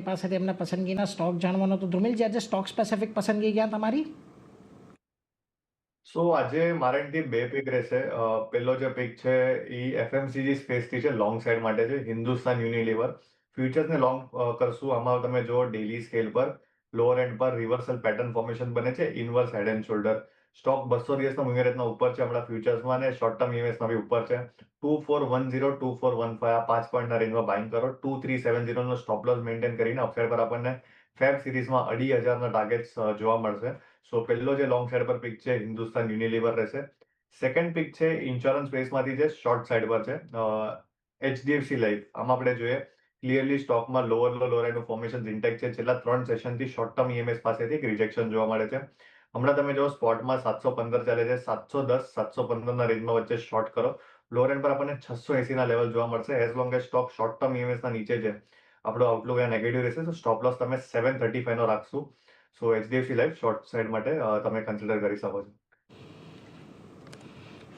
પાસેથી એમના પસંદગીના સ્ટોક જાણવાનો. તો ધ્રુમિલજી, આજે સ્ટોક સ્પેસિફિક પસંદગી ક્યાં તમારી? આજે મારા એન્ડથી બે પિક રહેશે. પહેલો જે પિક છે એ એફએમસીજી સ્પેસથી છે, લોંગ સાઈડ માટે છે, હિન્દુસ્તાન યુનિલિવર. ફ્યુચર્સને લોંગ કરશું. આમાં તમે જો ડેલી સ્કેલ પર લોઅર એન્ડ પર રિવર્સલ પેટર્ન ફોર્મેશન બને છે, inverse head and shoulder. Stock 200 દિવસના મૂવિંગ એવરેજના ઉપર છે હમણાં ફ્યુચર્સમાં, અને શોર્ટ ટર્મ ઈએમએસમાં બી ઉપર છે. 2410 2415 આ 5 પોઈન્ટના રેન્જમાં બાઇંગ કરો. 2370 નો સ્ટોપ લોસ મેન્ટેન કરીને અપસાઇડ પર આપણને ફેબ સિરીઝમાં 2500 ટાર્ગેટ્સ જોવા મળશે. સો પહેલો જે લોંગ સાઈડ પર પિક છે હિન્દુસ્તાન યુનિલિવર રહેશે. સેકન્ડ પિક છે ઇન્સ્યોરન્સ સ્પેસમાંથી, જે શોર્ટ સાઈડ પર છે, એચડીએફસી લાઈફ. આમાં આપણે જોઈએ ક્લિયરલી સ્ટોકમાં લોઅર એનું ફોર્મેશન ઇન્ટેક્ટ છે. છેલ્લા 3 સેશનથી શોર્ટ ટર્મ ઈએમએસ પાસેથી એક રિજેક્શન જોવા મળે છે. હમણાં તમે જો સ્પોટમાં 715 ચાલે છે, 710 715 રેન્જમાં વચ્ચે શોર્ટ કરો. લોઅર એન્ડ પર આપણને 680 લેવલ જોવા મળશે. As long as stock short term ઈએમએસના નીચે છે, આપણો આઉટલુક અહીંયા નેગેટિવ રહેશે. તો સ્ટોપ લોસ તમે 735 નો રાખશું. સો એચડીએફસી લાઈફ શોર્ટ સાઈડ માટે તમે કન્સિડર કરી શકો છો.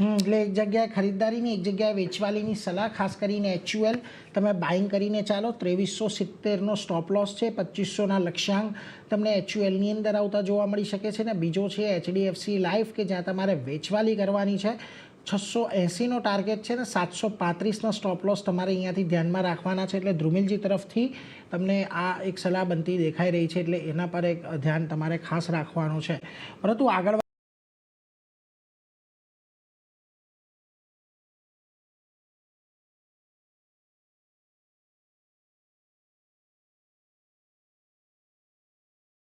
એટલે એક જગ્યાએ ખરીદદારીની, એક જગ્યાએ વેચવાલીની સલાહ. ખાસ કરીને એચયુએલ તમે બાઇંગ કરીને ચાલો. 2370નો સ્ટોપ લોસ છે, 2500ના લક્ષ્યાંક તમને એચયુએલની અંદર આવતા જોવા મળી શકે છે. ને બીજો છે એચડીએફસી લાઈફ, કે જ્યાં તમારે વેચવાલી કરવાની છે. 680નો ટાર્ગેટ છે ને 735નો સ્ટોપ લોસ તમારે અહીંયાથી ધ્યાનમાં રાખવાના છે. એટલે ધ્રુમિલજી તરફથી તમને આ એક સલાહ બનતી દેખાઈ રહી છે, એટલે એના પર એક ધ્યાન તમારે ખાસ રાખવાનું છે. પરંતુ આગળ